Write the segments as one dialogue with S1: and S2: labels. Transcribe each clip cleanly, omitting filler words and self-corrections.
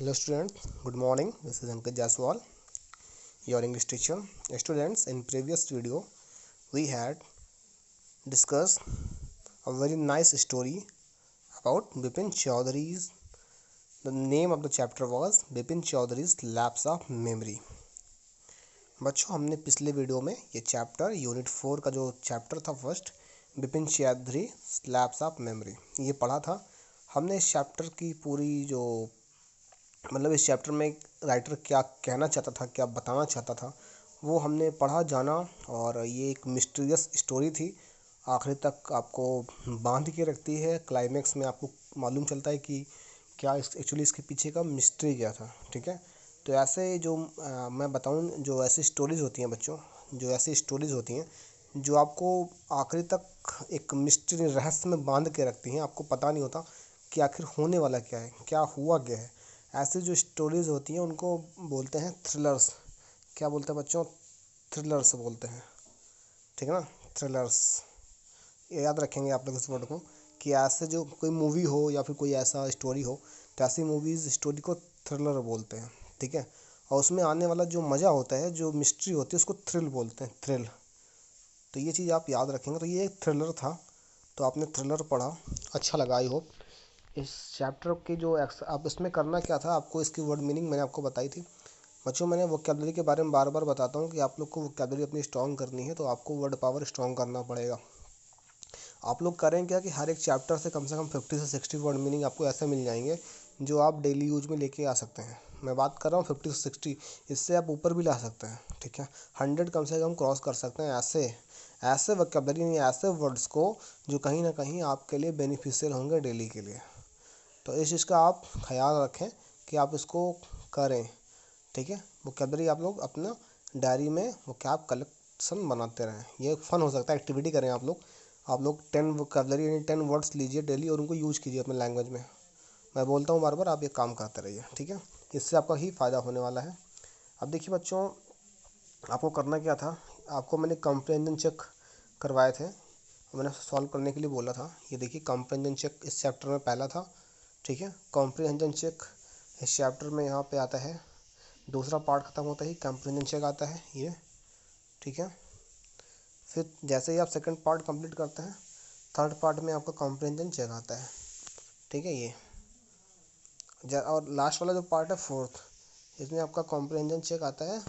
S1: Hello student, good morning. This is Ankit Jaswal, your English teacher. Students, in previous video we had discussed a very nice story about Bipin Chaudhary's. The name of the chapter was Bipin Chaudhary's Lapse of Memory. बच्चों, हमने पिछले video में ये chapter unit 4 का जो chapter था first, Bipin Chaudhary Lapse of Memory, ये पढ़ा था हमने। इस चैप्टर की पूरी जो मतलब इस चैप्टर में राइटर क्या कहना चाहता था, क्या बताना चाहता था, वो हमने पढ़ा जाना। और ये एक मिस्टीरियस स्टोरी थी, आखिरी तक आपको बांध के रखती है। क्लाइमेक्स में आपको मालूम चलता है कि क्या एक्चुअली इसके पीछे का मिस्ट्री क्या था। ठीक है, तो ऐसे जो मैं बताऊं, जो ऐसी स्टोरीज़ होती हैं बच्चों, जो ऐसी स्टोरीज़ होती हैं जो आपको आखिरी तक एक मिस्ट्री रहस्य में बांध के रखती हैं। आपको पता नहीं होता कि आखिर होने वाला क्या है, क्या हुआ क्या है। ऐसी जो स्टोरीज़ होती हैं उनको बोलते हैं थ्रिलर्स। क्या बोलते हैं बच्चों? थ्रिलर्स बोलते हैं। ठीक है ना, थ्रिलर्स। ये याद रखेंगे आप लोग इस वर्ड को कि ऐसे जो कोई मूवी हो या फिर कोई ऐसा स्टोरी हो, तो ऐसी मूवीज़ स्टोरी को थ्रिलर बोलते हैं। ठीक है, और उसमें आने वाला जो मज़ा होता है, जो मिस्ट्री होती है, उसको थ्रिल बोलते हैं, थ्रिल। तो ये चीज़ आप याद रखेंगे। तो ये एक थ्रिलर था, तो आपने थ्रिलर पढ़ा, अच्छा लगा आई होप। इस चैप्टर की जो आप इसमें करना क्या था, आपको इसकी वर्ड मीनिंग मैंने आपको बताई थी बच्चों। मैंने वोकैबुलरी के बारे में बार बार बताता हूँ कि आप लोग को वोकैबुलरी अपनी स्ट्रॉन्ग करनी है, तो आपको वर्ड पावर स्ट्रॉन्ग करना पड़ेगा। आप लोग करें क्या कि हर एक चैप्टर से कम 50 से 60 वर्ड मीनिंग आपको ऐसे मिल जाएंगे जो आप डेली यूज में लेके आ सकते हैं। मैं बात कर रहा हूँ 50 से 60, इससे आप ऊपर भी ला सकते हैं। ठीक है, 100 कम से कम क्रॉस कर सकते हैं। ऐसे ऐसे वोकैबुलरी नहीं, ऐसे वर्ड्स को जो कहीं ना कहीं आपके लिए बेनिफिशियल होंगे डेली के लिए। तो इस चीज़ का आप ख्याल रखें कि आप इसको करें। ठीक है, वोकैबुलरी आप लोग अपना डायरी में वोकैब कलेक्शन बनाते रहें। ये फ़न हो सकता है, एक्टिविटी करें आप लोग। 10 वोकैबुलरी यानी 10 वर्ड्स लीजिए डेली और उनको यूज कीजिए अपने लैंग्वेज में। मैं बोलता हूँ बार बार, आप ये काम करते रहिए। ठीक है, इससे आपका ही फ़ायदा होने वाला है। अब देखिए बच्चों, आपको करना क्या था, आपको मैंने कंप्रेhension चेक करवाए थे, मैंने सॉल्व करने के लिए बोला था। ये देखिए कंप्रेhension चेक इस चैप्टर में पहला था। ठीक है, कॉम्प्रिहेंशन चेक इस चैप्टर में यहाँ पे आता है। दूसरा पार्ट ख़त्म होता ही कॉम्प्रिहेंशन चेक आता है ये। ठीक है, फिर जैसे ही आप सेकंड पार्ट कंप्लीट करते हैं, थर्ड पार्ट में आपका कॉम्प्रिहेंशन चेक आता है। ठीक है, ये और लास्ट वाला जो पार्ट है फोर्थ, इसमें आपका कॉम्प्रिहेंशन चेक आता है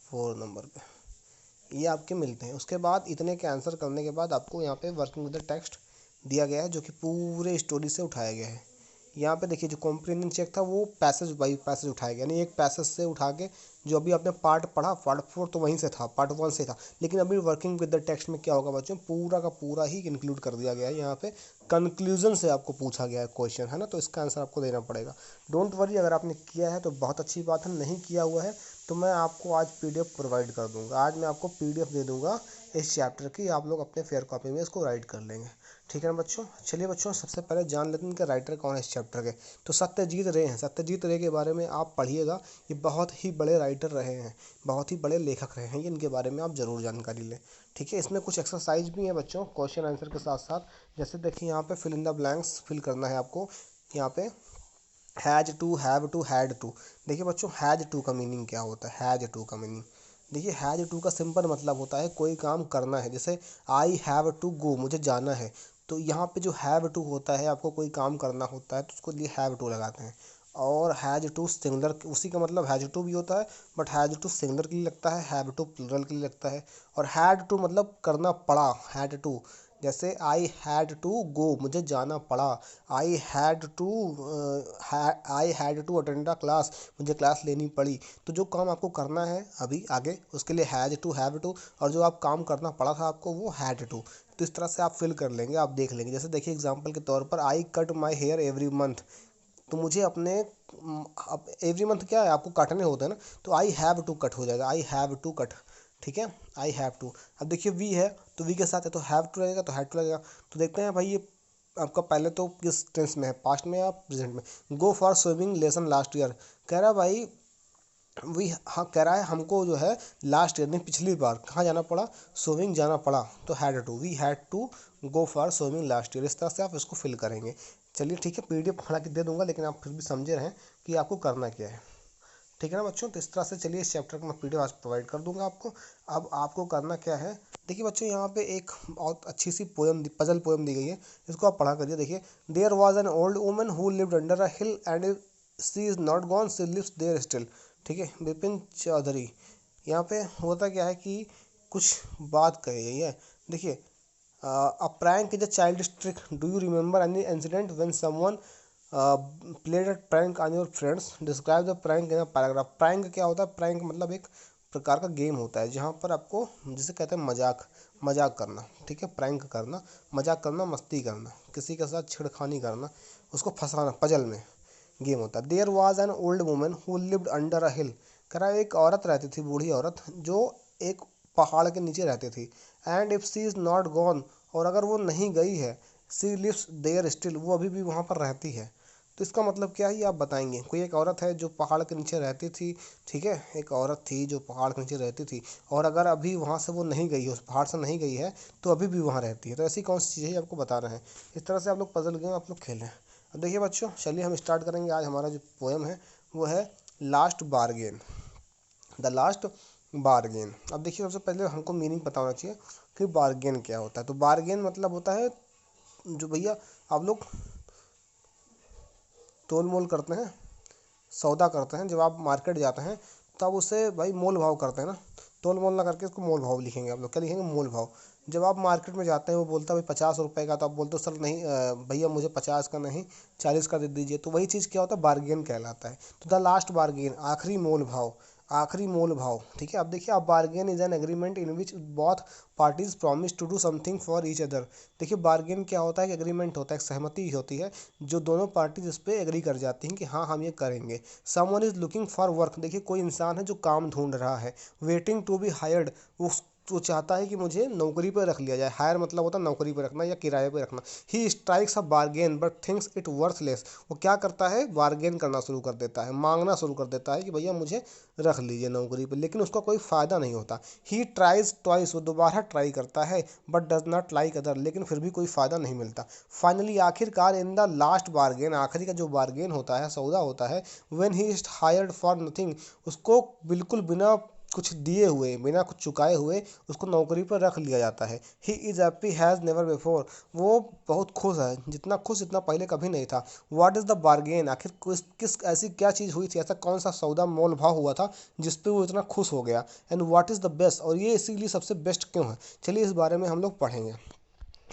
S1: 4 नंबर पे। ये आपके मिलते हैं। उसके बाद इतने के आंसर करने के बाद आपको यहाँ पे वर्किंग विद द टेक्स्ट दिया गया है, जो कि पूरे स्टोरी से उठाया गया है। यहाँ पे देखिए जो कॉम्प्रिहेंशन चेक था वो पैसेज बाई पैसेज उठाया गया, यानी एक पैसेज से उठा के जो अभी आपने पार्ट पढ़ा, पार्ट 4 तो वहीं से था, पार्ट 1 से था, लेकिन अभी वर्किंग विद द टेक्स्ट में क्या होगा बच्चों, पूरा का पूरा ही इंक्लूड कर दिया गया है। यहाँ पे कंक्लूजन से आपको पूछा गया है क्वेश्चन, है ना, तो इसका आंसर आपको देना पड़ेगा। डोंट वरी, अगर आपने किया है तो बहुत अच्छी बात है, नहीं किया हुआ है तो मैं आपको आज PDF प्रोवाइड कर दूंगा। आज मैं आपको PDF दे दूंगा इस चैप्टर की, आप लोग अपने फेयर कॉपी में इसको राइट कर लेंगे। ठीक है ना बच्चों? चलिए बच्चों, सबसे पहले जान लेते हैं इनके राइटर कौन है इस चैप्टर के। तो सत्यजीत रे हैं। सत्यजीत रे के बारे में आप पढ़िएगा, ये बहुत ही बड़े राइटर रहे हैं, बहुत ही बड़े लेखक रहे हैं, ये इनके बारे में आप ज़रूर जानकारी लें। ठीक है, इसमें कुछ एक्सरसाइज भी हैं बच्चों, क्वेश्चन आंसर के साथ साथ। जैसे देखिए यहाँ पे fill in the blanks fill करना है आपको। यहाँ पे has to, have to, had to. देखिए बच्चों, हैज टू का मीनिंग क्या होता है? हैज टू का मीनिंग देखिए, हैज टू का सिंपल मतलब होता है कोई काम करना है। जैसे आई हैव टू गो, मुझे जाना है, तो यहाँ पे जो हैव टू होता है, आपको कोई काम करना होता है तो उसको लिए हैव टू लगाते हैं। और हैज टू सिंगुलर, उसी का मतलब हैज टू भी होता है, बट हैज टू सिंगुलर के लिए लगता है, हैव टू प्लूरल के लिए लगता है। और हैड टू मतलब करना पड़ा, हैड टू। जैसे आई हैड टू गो, मुझे जाना पड़ा। I had to attend a class, मुझे क्लास लेनी पड़ी। तो जो काम आपको करना है अभी आगे, उसके लिए हैज टू, हैव टू, और जो आप काम करना पड़ा था आपको, वो हैड टू। तो इस तरह से आप फिल कर लेंगे, आप देख लेंगे। जैसे देखिए एग्जांपल के तौर पर, I cut my hair every month, तो मुझे अपने अब एवरी मंथ क्या है, आपको काटने होते हैं ना, तो आई हैव टू कट हो जाएगा, आई हैव टू कट। ठीक है, आई हैव टू। अब देखिए वी है, तो वी के साथ है तो हैव टू लगेगा, तो हैव टू लगेगा। तो देखते हैं भाई, ये आपका पहले तो किस टेंस में है, पास्ट में या प्रेजेंट में। गो for swimming lesson last year, कह रहा भाई हाँ कह रहा है हमको जो है लास्ट ईयर नहीं पिछली बार कहाँ जाना पड़ा, स्विमिंग जाना पड़ा, तो we had to go for swimming last year. इस तरह से आप इसको फिल करेंगे। चलिए ठीक है, पीडीएफ हालांकि दे दूंगा, लेकिन आप फिर भी समझे रहें कि आपको करना क्या है। ठीक है ना बच्चों, तो इस तरह से चलिए इस चैप्टर का मैं पीडीएफ आज प्रोवाइड कर दूंगा आपको। अब आपको करना क्या है, देखिए बच्चों यहाँ पे एक बहुत अच्छी सी पोएम, पजल पोएम दी गई है, इसको आप पढ़ा करिए। देखिए, there was an old woman who lived under a hill and she is not gone, she lives there still. ठीक है, बिपिन चौधरी। यहाँ पे होता क्या है कि कुछ बात कही गई है। देखिए, a prank is a childish trick. Do you remember any incident when someone played a prank on your friends? Describe the prank in a paragraph. Prank क्या होता है? Prank मतलब एक प्रकार का गेम होता है जहाँ पर आपको, जिसे कहते हैं मजाक, मजाक करना। ठीक है, प्रैंक करना, मजाक करना, मस्ती करना, किसी के साथ छेड़खानी करना, उसको फंसाना, पजल में गेम होता है। There was an old woman who lived under a hill. कह रहा है एक औरत रहती थी, बूढ़ी औरत, जो एक पहाड़ के नीचे रहती थी। And if she is not gone, और अगर वो नहीं गई है, सी लिव्स देयर स्टिल, वो अभी भी वहाँ पर रहती है। तो इसका मतलब क्या है ये आप बताएंगे। कोई एक औरत है जो पहाड़ के नीचे रहती थी। ठीक है, एक औरत थी जो पहाड़ के नीचे रहती थी, और अगर अभी वहाँ से वो नहीं गई है, उस पहाड़ से नहीं गई है, तो अभी भी वहाँ रहती है। तो ऐसी कौन सी चीज़ है आपको बता रहे हैं। इस तरह से आप लोग पजल गेम आप लोग खेलें। अब देखिए बच्चों, चलिए हम स्टार्ट करेंगे। आज हमारा जो पोएम है वो है last bargain, the last bargain. अब देखिए, सबसे पहले हमको मीनिंग पता होना चाहिए कि बारगेन क्या होता है। तो बारगेन मतलब होता है जो भैया आप लोग तोल मोल करते हैं, सौदा करते हैं। जब आप मार्केट जाते हैं तब उसे भाई मोल भाव करते हैं ना, तोल मोल ना करके उसको मोल भाव लिखेंगे। आप लोग क्या लिखेंगे? मोल भाव। जब आप मार्केट में जाते हैं, वो बोलता है भाई 50 रुपये का, तो आप बोलते हो सर नहीं भैया मुझे 50 का नहीं 40 का दे दीजिए। तो वही चीज़ क्या होता है? बार्गेन कहलाता है। तो द लास्ट बार्गेन, आखिरी मोल भाव, आखिरी मोल भाव। ठीक है, अब देखिए, अब bargain is an agreement in which both parties promise to do something for each other. देखिए, बार्गेन क्या होता है? कि एग्रीमेंट होता है, एक सहमति होती है जो दोनों पार्टीज इस पे एग्री कर जाती हैं कि हाँ हम ये करेंगे। Someone is looking for work. देखिए, कोई इंसान है जो काम ढूंढ रहा है। वेटिंग टू बी हायर्ड, वो चाहता है कि मुझे नौकरी पर रख लिया जाए। हायर मतलब होता है नौकरी पर रखना या किराए पर रखना। He strikes a bargain but thinks it worthless. वो क्या करता है? बार्गेन करना शुरू कर देता है, मांगना शुरू कर देता है कि भैया मुझे रख लीजिए नौकरी पर, लेकिन उसका कोई फ़ायदा नहीं होता। ही ट्राइज ट्वाइस, वो दोबारा ट्राई करता है, but does not like other, लेकिन फिर भी कोई फ़ायदा नहीं मिलता। फाइनली, आखिरकार, इन द लास्ट बार्गेन, आखिरी का जो बार्गेन होता है, सौदा होता है, when he is hired for nothing, उसको बिल्कुल बिना कुछ दिए हुए, बिना कुछ चुकाए हुए उसको नौकरी पर रख लिया जाता है। He is happy has never before, वो बहुत खुश है, जितना खुश इतना पहले कभी नहीं था। व्हाट इज़ द बार्गेन, आखिर किस ऐसी क्या चीज़ हुई थी, ऐसा कौन सा सौदा मोल भाव हुआ था जिस पे वो इतना खुश हो गया। And what is the best, और ये इसीलिए सबसे बेस्ट क्यों है, चलिए इस बारे में हम लोग पढ़ेंगे।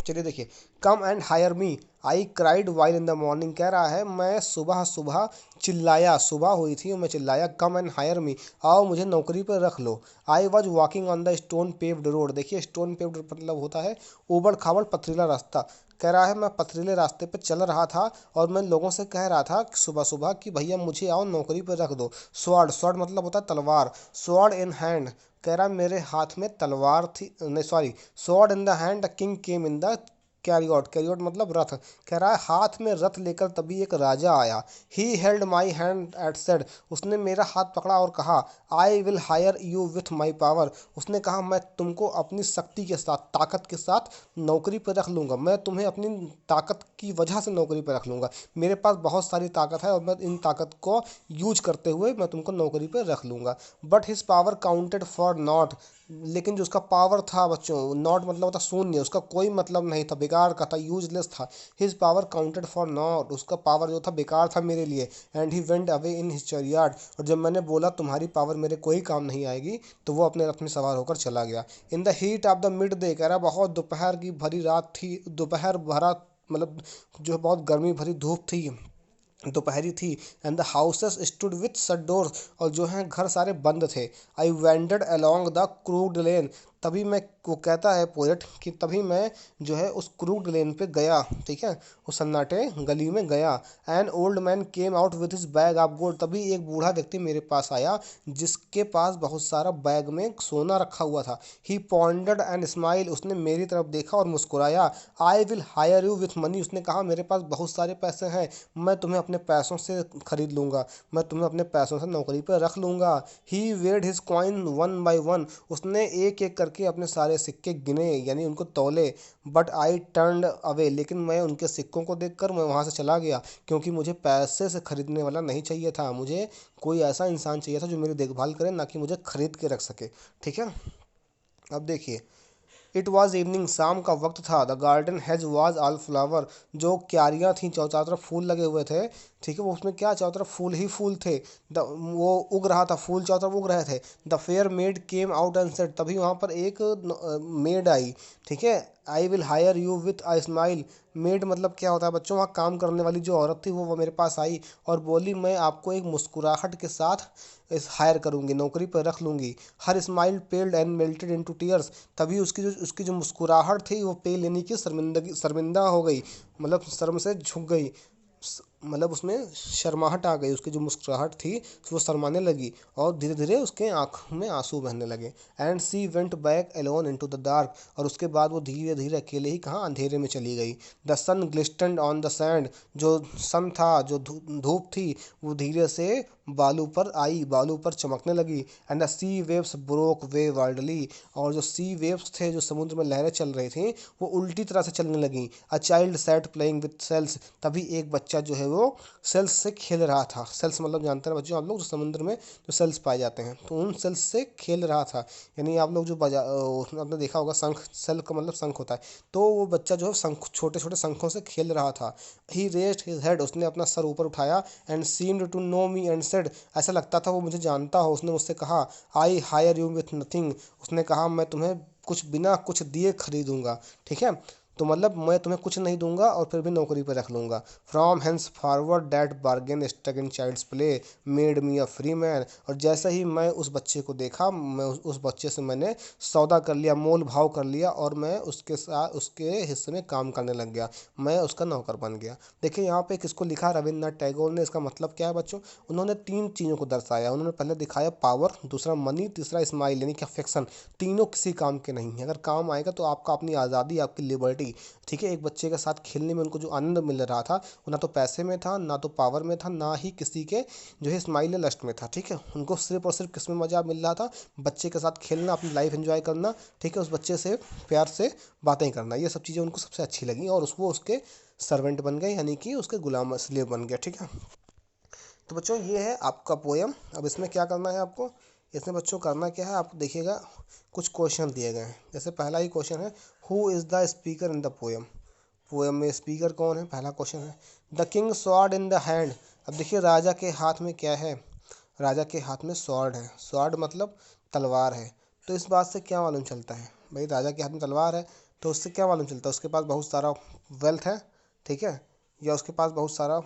S1: चलिए देखिए, come and hire me, I cried while in the morning. कह रहा है मैं सुबह सुबह चिल्लाया, सुबह हुई थी और मैं चिल्लाया, कम एंड हायर मी, आओ मुझे नौकरी पर रख लो। I was walking on the stone paved road. देखिए, स्टोन पेव्ड मतलब होता है ऊबड़ खाबड़ पथरीला रास्ता। कह रहा है मैं पथरीले रास्ते पर चल रहा था और मैं लोगों से कह रहा था सुबह सुबह कि भैया मुझे आओ नौकरी पर रख दो। स्वॉर्ड, स्वॉर्ड मतलब होता है तलवार, स्वॉर्ड इन हैंड, कह रहा मेरे हाथ में तलवार थी, नहीं sorry, sword in the hand, the king came in the chariot, chariot मतलब रथ। कह रहा है हाथ में रथ लेकर तभी एक राजा आया। He held my hand eight said, उसने मेरा हाथ पकड़ा और कहा, I will hire you with my power, उसने कहा मैं तुमको अपनी शक्ति के साथ, ताकत के साथ नौकरी पर रख लूँगा, मैं तुम्हें अपनी ताकत की वजह से नौकरी पर रख लूँगा। मेरे पास बहुत सारी ताकत है और मैं इन ताकत को यूज करते हुए मैं तुमको नौकरी पर रख लूँगा। But his power counted for not, लेकिन जो उसका पावर था बच्चों, नॉट मतलब होता शून्य, उसका कोई मतलब नहीं था, बेकार का था, यूजलेस था। His power counted for not, उसका पावर जो था बेकार था मेरे लिए। And he went away in his chariot, और जब मैंने बोला तुम्हारी पावर मेरे कोई काम नहीं आएगी, तो वो अपने रथ में सवार होकर चला गया। In the heat of the mid day, कह रहा बहुत दोपहर की भरी रात थी, दोपहर भरा मतलब जो बहुत गर्मी भरी धूप थी, दोपहरी थी। And the houses stood with shut doors, और जो हैं घर सारे बंद थे। आई वेंडर्ड अलोंग द क्रूड लेन, तभी मैं, वो कहता है पोएट कि तभी मैं जो है उस क्रूड लेन पे गया, ठीक है, उस सन्नाटे गली में गया। An old man came out with his bag of gold, तभी एक बूढ़ा व्यक्ति मेरे पास आया जिसके पास बहुत सारा बैग में सोना रखा हुआ था। ही पॉन्डर्ड एंड स्माइल, उसने मेरी तरफ देखा और मुस्कुराया। I will hire you with money, उसने कहा मेरे पास बहुत सारे पैसे हैं, मैं तुम्हें अपने पैसों से खरीद लूँगा, मैं तुम्हें अपने पैसों से नौकरी पर रख लूँगा। He weighed his coin one by one, उसने एक एक करके अपने सारे सिक्के गिने यानी उनको तौले। बट आई टर्नड अवे, लेकिन मैं उनके सिक्कों को देखकर मैं वहाँ से चला गया, क्योंकि मुझे पैसे से खरीदने वाला नहीं चाहिए था, मुझे कोई ऐसा इंसान चाहिए था जो मेरी देखभाल करे, ना कि मुझे खरीद के रख सके, ठीक है। अब देखिए, इट वॉज इवनिंग, शाम का वक्त था। The garden has was all flower, जो क्यारियाँ थीं चारों तरफ फूल लगे हुए थे, ठीक है, वो उसमें क्या चारों तरफ फूल ही फूल थे। वो उग रहा था, फूल चारों तरफ उग रहे थे। The fair made came out and said, तभी वहाँ पर एक मेड आई, ठीक है। I will hire you with I smile, made मतलब क्या होता है बच्चों, वहाँ काम करने वाली जो औरत थी वो मेरे पास आई और बोली मैं आपको एक मुस्कुराहट के साथ इस हायर करूँगी, नौकरी पर रख लूँगी। Her smile पेल्ड and melted into tears, तभी उसकी जो मुस्कुराहट थी वो पेल यानी कि शर्मिंदा हो गई, मतलब शर्म से झुक गई, मतलब उसमें शर्माहट आ गई, उसकी जो मुस्कुराहट थी वो शर्माने लगी और धीरे धीरे उसके आंखों में आंसू बहने लगे। And she went back alone into the dark, और उसके बाद वो धीरे धीरे अकेले ही कहाँ, अंधेरे में चली गई। The sun glistened on the sand, जो सन था, जो धूप थी, वो धीरे से बालू पर आई, बालू पर चमकने लगी। And the sea waves broke way wildly, और जो सी वेव्स थे, जो समुद्र में लहरें चल रही थी, वो उल्टी तरह से चलने लगी। A child sat playing with shells, तभी एक बच्चा जो है वो सेल्स से खेल रहा था। सेल्स मतलब जानते हैं बच्चों आप लोग, जो समुद्र में जो सेल्स पाए जाते हैं, तो उन सेल्स से खेल रहा था। यानी आप लोग जो उसमें आपने देखा होगा शंख, सेल का मतलब शंख होता है, तो वो बच्चा जो है शंख, छोटे छोटे शंखों से खेल रहा था। ही रेस्ड हिज हेड, उसने अपना सर ऊपर उठाया। And seemed to know me and said, ऐसा लगता था वो मुझे जानता हो। उसने मुझसे कहा I hire you with nothing, उसने कहा मैं तुम्हें कुछ बिना कुछ दिए खरीदूंगा, ठीक है, तो मतलब मैं तुम्हें कुछ नहीं दूंगा और फिर भी नौकरी पर रख लूँगा। From hence forward that bargain stuck in child's play made me a free man, और जैसे ही मैं उस बच्चे को देखा, मैं उस बच्चे से मैंने सौदा कर लिया, मोल भाव कर लिया, और मैं उसके साथ उसके हिस्से में काम करने लग गया, मैं उसका नौकर बन गया। देखिए यहाँ पे किसको लिखा, रविन्द्रनाथ टैगोर ने। इसका मतलब क्या है बच्चों, उन्होंने तीन चीज़ों को दर्शाया। उन्होंने पहले दिखाया पावर, दूसरा मनी, तीसरा स्माइल यानी कि अफेक्शन। तीनों किसी काम के नहीं है, अगर काम आएगा तो आपका अपनी आज़ादी, आपकी लिबर्टी, ठीक है। एक बच्चे के साथ खेलने में उनको जो आनंद मिल रहा था, वो ना तो पैसे में था, ना तो पावर में था, ना ही किसी के जो है स्माइल या लस्ट में था, ठीक है। उनको सिर्फ और सिर्फ किस में मज़ा मिल रहा था, बच्चे के साथ खेलना, अपनी लाइफ एंजॉय करना, ठीक है, उस बच्चे से प्यार से बातें करना, ये सब चीज़ें उनको सबसे अच्छी लगी और वो उसके सर्वेंट बन गए, यानी कि उसके गुलाम स्लेव बन गया, ठीक है। तो बच्चों ये है आपका पोयम। अब इसमें क्या करना है आपको, इसमें बच्चों करना क्या है, आप देखिएगा कुछ क्वेश्चन दिए गए हैं। जैसे पहला ही क्वेश्चन है, who is the speaker in the poem, poem में स्पीकर कौन है, पहला क्वेश्चन है। The king sword in the hand, अब देखिए राजा के हाथ में क्या है, राजा के हाथ में स्वॉर्ड है, स्वॉर्ड मतलब तलवार है। तो इस बात से क्या मालूम चलता है भाई, राजा के हाथ में तलवार है, तो उससे क्या मालूम चलता है, उसके पास बहुत सारा वेल्थ है, ठीक है, या उसके पास बहुत सारा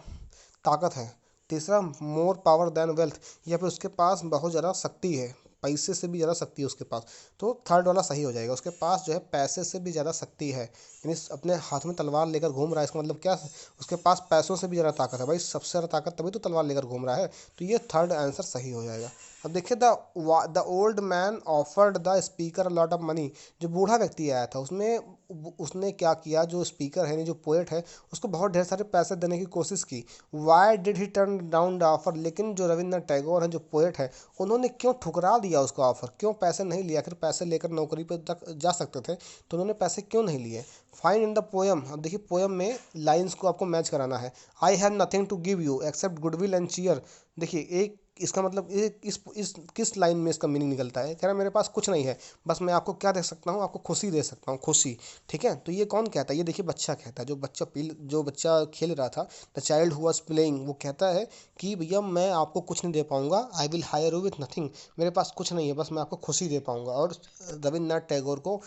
S1: ताकत है। तीसरा, मोर पावर देन वेल्थ, या फिर उसके पास बहुत ज़्यादा शक्ति है, पैसे से भी ज़्यादा शक्ति है उसके पास। तो थर्ड वाला सही हो जाएगा, उसके पास जो है पैसे से भी ज़्यादा शक्ति है, यानी अपने हाथ में तलवार लेकर घूम रहा है, इसका मतलब क्या, उसके पास पैसों से भी ज़्यादा ताकत है। भाई सबसे ज़्यादा ताकत तभी तो तलवार लेकर घूम रहा है, तो ये थर्ड आंसर सही हो जाएगा। अब देखिए, the old man offered the speaker lot of money, जो बूढ़ा व्यक्ति आया था उसने क्या किया, जो स्पीकर है यानी जो पोएट है, उसको बहुत ढेर सारे पैसे देने की कोशिश की। Why did he turn down the offer, लेकिन जो रविन्द्रनाथ टैगोर है, जो पोएट है, उन्होंने क्यों ठुकरा दिया उसका ऑफर, क्यों पैसे नहीं लिया, आखिर पैसे लेकर नौकरी पर तक जा सकते थे, तो उन्होंने पैसे क्यों नहीं लिए। फाइंड इन द पोयम, अब देखिए पोयम में लाइंस को आपको मैच कराना है। I have nothing to give you except goodwill and cheer, देखिए एक इसका मतलब इस किस लाइन में इसका मीनिंग निकलता है, कह रहा है मेरे पास कुछ नहीं है, बस मैं आपको क्या दे सकता हूँ, आपको खुशी दे सकता हूँ, खुशी, ठीक है। तो ये कौन कहता है, ये देखिए बच्चा कहता है, जो बच्चा खेल रहा था, the child who was playing, वो कहता है कि भैया मैं आपको कुछ नहीं दे पाऊंगा, I will hire you with nothing, मेरे पास कुछ नहीं है, बस मैं आपको खुशी दे पाऊंगा। और रविन्द्रनाथ टैगोर को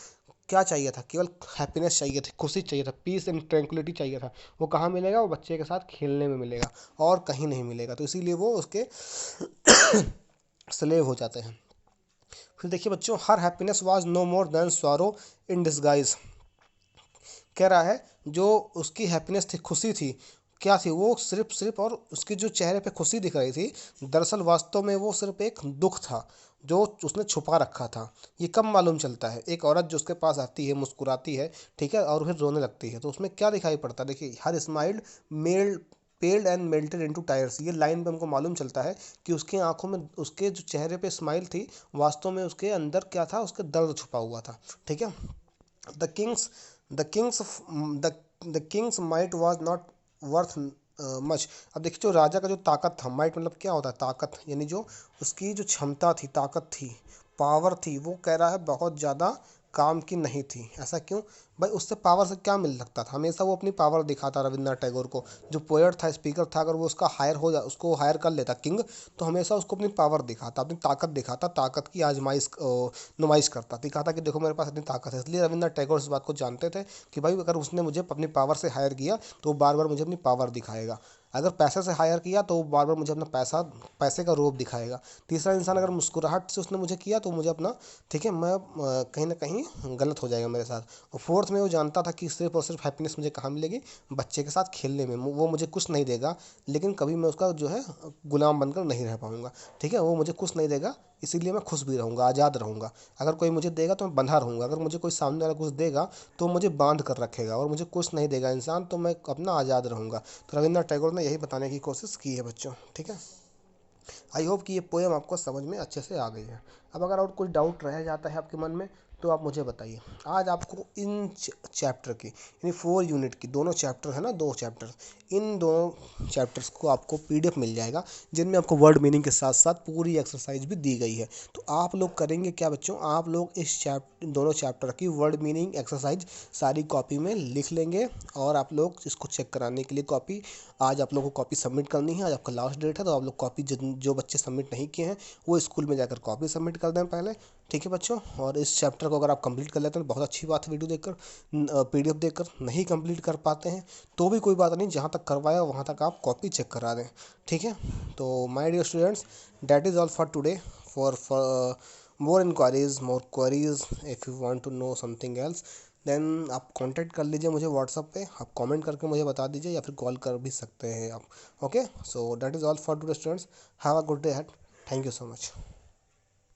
S1: क्या चाहिए था, केवल हैप्पीनेस चाहिए थी, खुशी चाहिए था, पीस एंड ट्रैंक्विलिटी चाहिए था। वो कहाँ मिलेगा, वो बच्चे के साथ खेलने में मिलेगा और कहीं नहीं मिलेगा, तो इसीलिए वो उसके स्लेव हो जाते हैं। फिर देखिए बच्चों, her happiness was no more than sorrow in disguise. कह रहा है जो उसकी हैप्पीनेस थी, खुशी थी, क्या थी वो, सिर्फ और उसके जो चेहरे पे खुशी दिख रही थी, दरअसल वास्तव में वो सिर्फ एक दुख था जो उसने छुपा रखा था। ये कब मालूम चलता है? एक औरत जो उसके पास आती है, मुस्कुराती है, ठीक है, और फिर रोने लगती है, तो उसमें क्या दिखाई पड़ता है? देखिए, her smiled meld paled and melted into tears. ये लाइन पे हमको मालूम चलता है कि उसकी आंखों में, उसके जो चेहरे पे स्माइल थी, वास्तव में उसके अंदर क्या था, उसके दर्द छुपा हुआ था। ठीक है। The Kings the Kings the the Kings might was not worth much. अब देखिए, जो राजा का जो ताकत था, माइट मतलब क्या होता है? ताकत, यानी जो उसकी जो क्षमता थी, ताकत थी, पावर थी, वो कह रहा है बहुत ज़्यादा काम की नहीं थी। ऐसा क्यों भाई? उससे पावर से क्या मिल सकता था? हमेशा वो अपनी पावर दिखाता रविन्द्रनाथ टैगोर को। जो पोएट था, स्पीकर था, अगर वो उसका हायर हो जा, उसको हायर कर लेता किंग, तो हमेशा उसको अपनी पावर दिखाता, अपनी ताकत दिखाता, ताकत की आजमाइश नुमाइश करता, दिखाता कि देखो मेरे पास इतनी ताकत है। इसलिए रविन्द्रनाथ टैगोर इस बात को जानते थे कि भाई अगर उसने मुझे अपनी पावर से हायर किया तो वो बार बार मुझे अपनी पावर दिखाएगा। अगर पैसे से हायर किया तो वो बार बार मुझे अपना पैसे का रूप दिखाएगा। तीसरा इंसान अगर मुस्कुराहट से उसने मुझे किया तो मुझे अपना, ठीक है, मैं कहीं ना कहीं गलत हो जाएगा मेरे साथ। और फोर्थ में वो जानता था कि सिर्फ और सिर्फ हैप्पीनेस मुझे कहाँ मिलेगी? बच्चे के साथ खेलने में। वो मुझे कुछ नहीं देगा, लेकिन कभी मैं उसका जो है गुलाम बनकर नहीं रह पाऊंगा। ठीक है, वो मुझे कुछ नहीं देगा, इसीलिए मैं खुश भी रहूँगा, आज़ाद रहूँगा। अगर कोई मुझे देगा तो मैं बंधा रहूँगा, अगर मुझे कोई सामने वाला कुछ देगा तो मुझे बांध कर रखेगा, और मुझे कुछ नहीं देगा इंसान तो मैं अपना आज़ाद रहूँगा। तो रविन्द्रनाथ टैगोर ने यही बताने की कोशिश की है बच्चों। ठीक है। आई होप कि ये पोएम आपको समझ में अच्छे से आ गई है। अब अगर और कोई डाउट रह जाता है आपके मन में तो आप मुझे बताइए। आज आपको इन चैप्टर की, यानी 4 यूनिट की, दोनों चैप्टर है ना, 2 चैप्टर, इन दोनों चैप्टर्स को आपको पीडीएफ मिल जाएगा, जिनमें आपको वर्ड मीनिंग के साथ साथ पूरी एक्सरसाइज भी दी गई है। तो आप लोग करेंगे क्या बच्चों? आप लोग इस दोनों चैप्टर की वर्ड मीनिंग एक्सरसाइज सारी कॉपी में लिख लेंगे, और आप लोग इसको चेक कराने के लिए कॉपी, आज आप लोगों को कॉपी सबमिट करनी है, आज आपका लास्ट डेट है, तो आप लोग कॉपी जो बच्चे सबमिट नहीं किए हैं वो स्कूल में जाकर कॉपी सबमिट कर दें पहले। ठीक है बच्चों, और इस चैप्टर को अगर आप कंप्लीट कर लेते हैं तो बहुत अच्छी बात है। वीडियो देखकर, पीडीएफ देखकर नहीं कंप्लीट कर पाते हैं तो भी कोई बात नहीं, जहाँ तक करवाया वहाँ तक आप कॉपी चेक करा दें। ठीक है। तो my dear students, that is all for today. For more inquiries, more queries, if you want to know something else, then आप कांटेक्ट कर लीजिए मुझे व्हाट्सअप पे, आप कमेंट करके मुझे बता दीजिए, या फिर कॉल कर भी सकते हैं आप। Okay, so that is all for today students. Have a good day had. Thank you so much.